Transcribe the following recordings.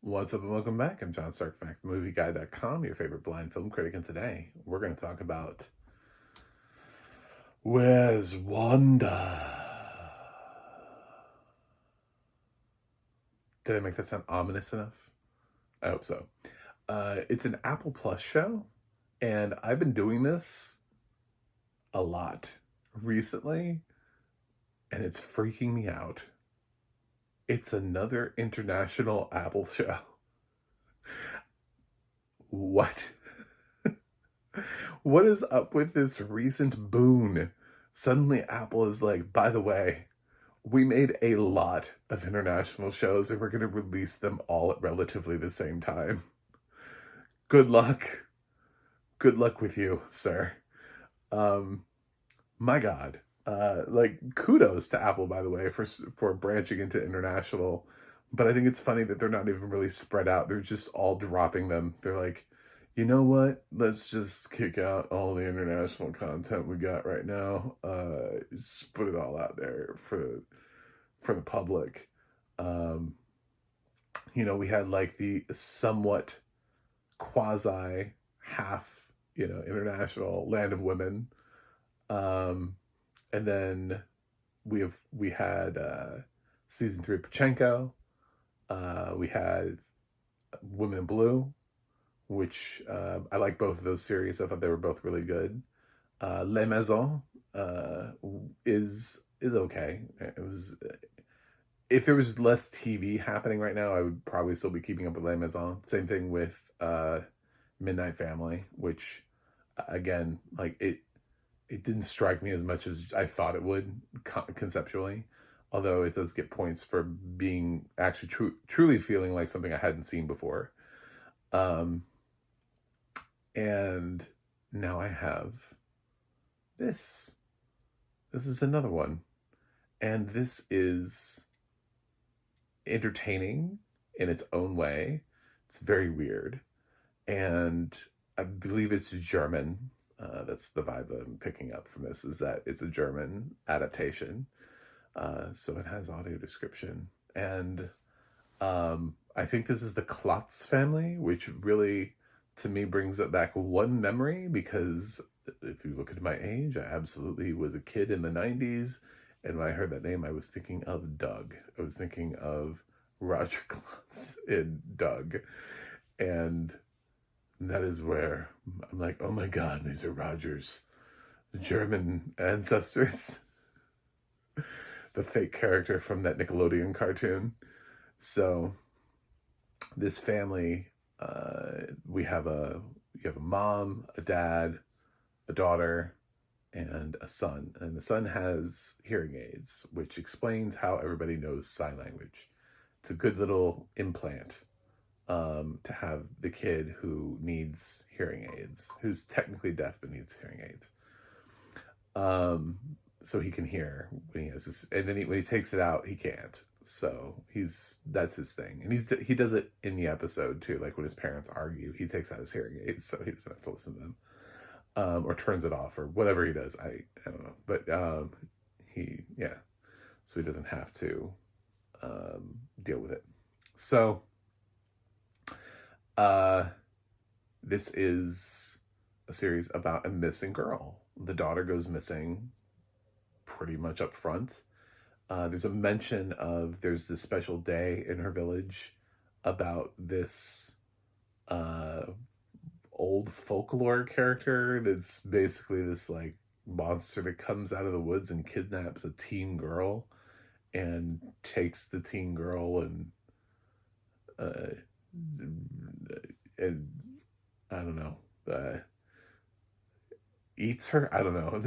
What's up and welcome back. I'm John Starkfact, MovieGuy.com, your favorite blind film critic, and today we're going to talk about Where's Wanda? Did I make that sound ominous enough? I hope so. It's an Apple Plus show, and I've been doing this a lot recently, and it's freaking me out. It's another international Apple show. What? What is up with this recent boon? Suddenly, Apple is like, by the way, we made a lot of international shows and we're going to release them all at relatively the same time. Good luck. Good luck with you, sir. Um, my God. Kudos to Apple, by the way, for branching into international. But I think it's funny that they're not even really spread out. They're just all dropping them. They're like, you know what? Let's just kick out all the international content we got right now. Just put it all out there for the public. Um, we had like the somewhat quasi half, international Land of Women. Um, and then we had season 3 of Pachenko. We had Women in Blue, which I like both of those series. I thought they were both really good. Les Maisons is okay. It was if there was less TV happening right now, I would probably still be keeping up with Les Maisons. Same thing with Midnight Family, which again, like it didn't strike me as much as I thought it would conceptually. Although it does get points for being actually truly feeling like something I hadn't seen before. Um, and now I have this. This is another one. And this is entertaining in its own way. It's very weird. And I believe it's German. That's the vibe that I'm picking up from this, is that it's a German adaptation. So it has audio description. And I think this is the Klotz family, which really, to me, brings it back one memory, because if you look at my age, I absolutely was a kid in the 90s. And when I heard that name, I was thinking of Doug. I was thinking of Roger Klotz in Doug. And that is where I'm like, oh my God, these are Roger's German ancestors. The fake character from that Nickelodeon cartoon. So this family, you have a mom, a dad, a daughter, and a son. And the son has hearing aids, which explains how everybody knows sign language. It's a good little implant to have the kid who needs hearing aids, who's technically deaf but needs hearing aids. So he can hear when he has this, and then when he takes it out, he can't. So that's his thing, and he does it in the episode too. Like when his parents argue, he takes out his hearing aids so he doesn't have to listen to them, or turns it off, or whatever he does. I don't know, but so he doesn't have to deal with it. So this is a series about a missing girl. The daughter goes missing pretty much up front. There's a mention of there's this special day in her village about this old folklore character that's basically this like monster that comes out of the woods and kidnaps a teen girl and takes the teen girl uh, and I don't know, eats her. I don't know.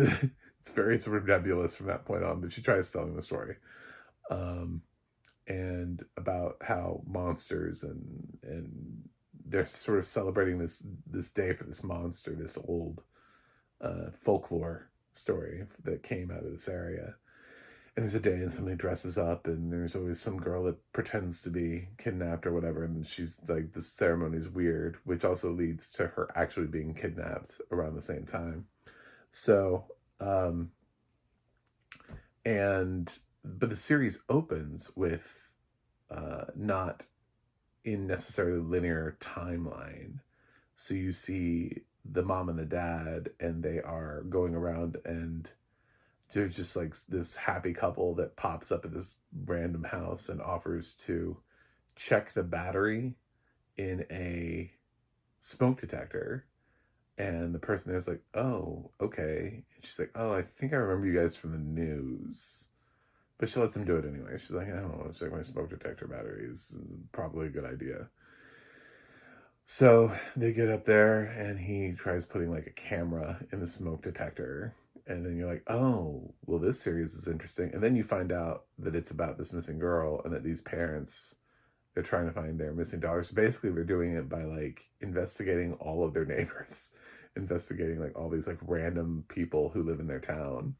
It's very sort of nebulous from that point on, but she tries telling the story, and about how monsters and they're sort of celebrating this day for this monster, this old folklore story that came out of this area. And there's a day and somebody dresses up, and there's always some girl that pretends to be kidnapped or whatever, and she's like, the ceremony's weird, which also leads to her actually being kidnapped around the same time. So, but the series opens with not in necessarily linear timeline. So you see the mom and the dad, and they are going around, and there's just like this happy couple that pops up at this random house and offers to check the battery in a smoke detector. And the person there's like, oh, okay. And she's like, oh, I think I remember you guys from the news. But she lets him do it anyway. She's like, I don't know, check my smoke detector batteries. Probably a good idea. So they get up there and he tries putting like a camera in the smoke detector. And then you're like, oh, well, this series is interesting. And then you find out that it's about this missing girl and that these parents, they're trying to find their missing daughter. So basically they're doing it by like investigating all of their neighbors, investigating like all these like random people who live in their town,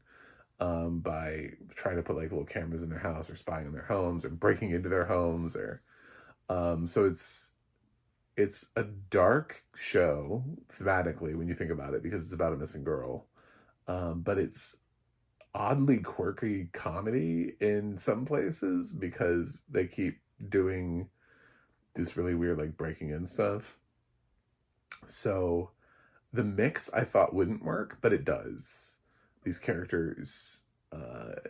by trying to put like little cameras in their house or spying on their homes or breaking into their homes or, so it's a dark show thematically when you think about it because it's about a missing girl. But it's oddly quirky comedy in some places because they keep doing this really weird like breaking in stuff. So the mix I thought wouldn't work, but it does. These characters,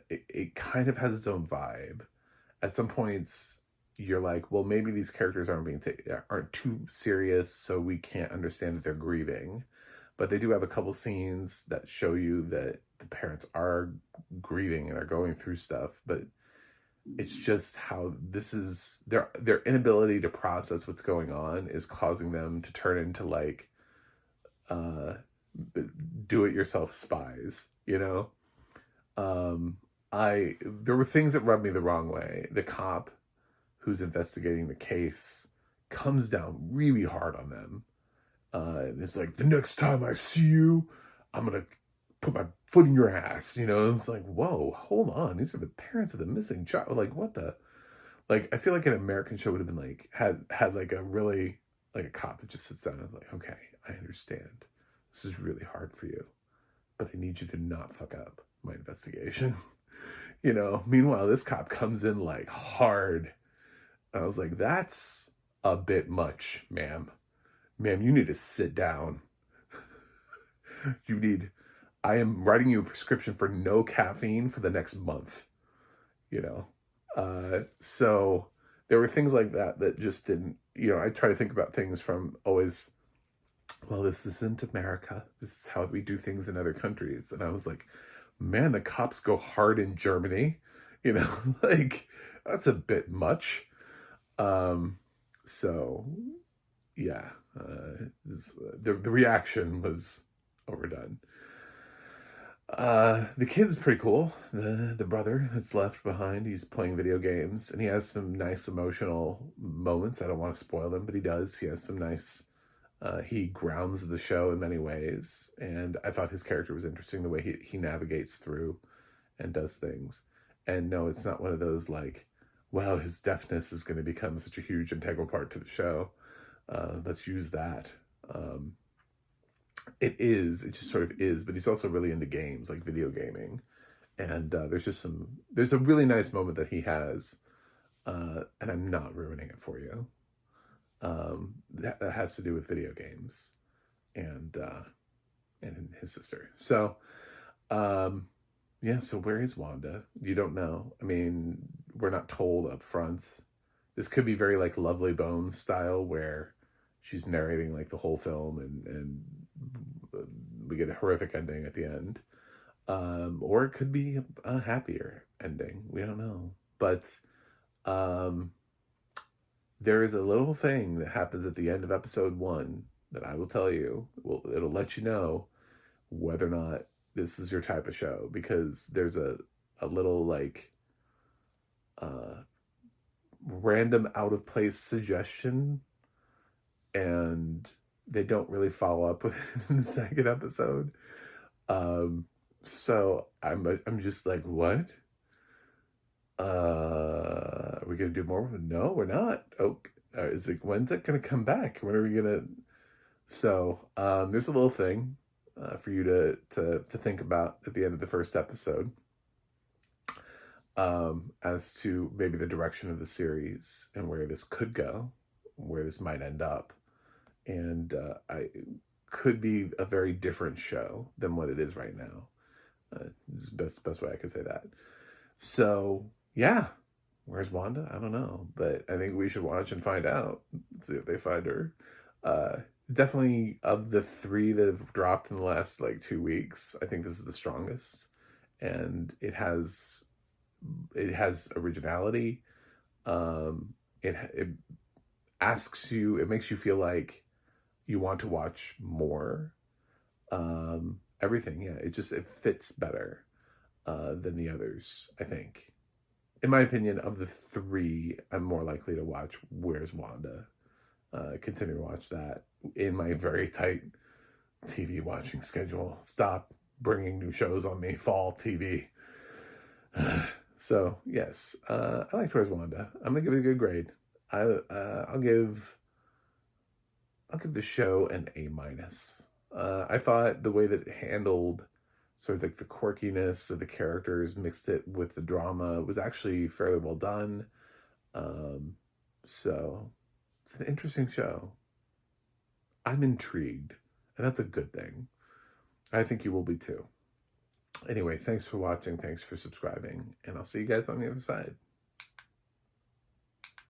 it kind of has its own vibe. At some points, you're like, well, maybe these characters aren't too serious, so we can't understand that they're grieving. But they do have a couple scenes that show you that the parents are grieving and are going through stuff. But it's just how this is their inability to process what's going on is causing them to turn into like uh do-it-yourself spies, you know. I There were things that rubbed me the wrong way. The cop who's investigating the case comes down really hard on them. And it's like, the next time I see you, I'm gonna put my foot in your ass, you know. It's like, whoa, hold on, these are the parents of the missing child. Like, what the, like, I feel like an American show would have been like had like a really, like a cop that just sits down and is like, okay, I understand, this is really hard for you, but I need you to not fuck up my investigation. You know, meanwhile this cop comes in like hard. I was like, that's a bit much, ma'am. Ma'am, you need to sit down. I am writing you a prescription for no caffeine for the next month, you know? So there were things like that that just didn't, you know, I try to think about things from always, well, this isn't America. This is how we do things in other countries. And I was like, man, the cops go hard in Germany, you know, like that's a bit much. So yeah, the reaction was overdone. The kid's pretty cool. The brother that's left behind, he's playing video games, and he has some nice emotional moments. I don't want to spoil them, but he does. He has some nice. He grounds the show in many ways, and I thought his character was interesting the way he navigates through and does things. And no, it's not one of those like, wow, his deafness is going to become such a huge integral part to the show. Let's use that. It just sort of is, but he's also really into games, like video gaming. And there's a really nice moment that he has, and I'm not ruining it for you. That has to do with video games and his sister. So, yeah, so where is Wanda? You don't know. I mean, we're not told up front. This could be very like Lovely Bones style, where she's narrating like the whole film and we get a horrific ending at the end. Or it could be a happier ending. We don't know. But there is a little thing that happens at the end of episode 1 that I will tell you. It'll let you know whether or not this is your type of show, because there's a little like random out of place suggestion, and they don't really follow up with it in the second episode. So I'm just like, what? Are we gonna do more? No, we're not. Oh, when's it gonna come back? When are we gonna? So there's a little thing for you to think about at the end of the first episode, as to maybe the direction of the series and where this could go. where this might end up. And I could be a very different show than what it is right now. It's the best way I could say that. So, yeah. Where's Wanda? I don't know. But I think we should watch and find out. See if they find her. Definitely of the 3 that have dropped in the last like 2 weeks, I think this is the strongest. And it has originality. It asks you, it makes you feel like you want to watch more. Everything, yeah, it fits better than the others, I think. In my opinion, of the 3, I'm more likely to watch Where's Wanda. Continue to watch that in my very tight TV watching schedule. Stop bringing new shows on me, fall TV. So, yes, I liked Where's Wanda. I'm going to give it a good grade. I'll give the show an A-. I thought the way that it handled sort of like the quirkiness of the characters, mixed it with the drama, was actually fairly well done. So it's an interesting show. I'm intrigued, and that's a good thing. I think you will be too. Anyway, thanks for watching. Thanks for subscribing, and I'll see you guys on the other side.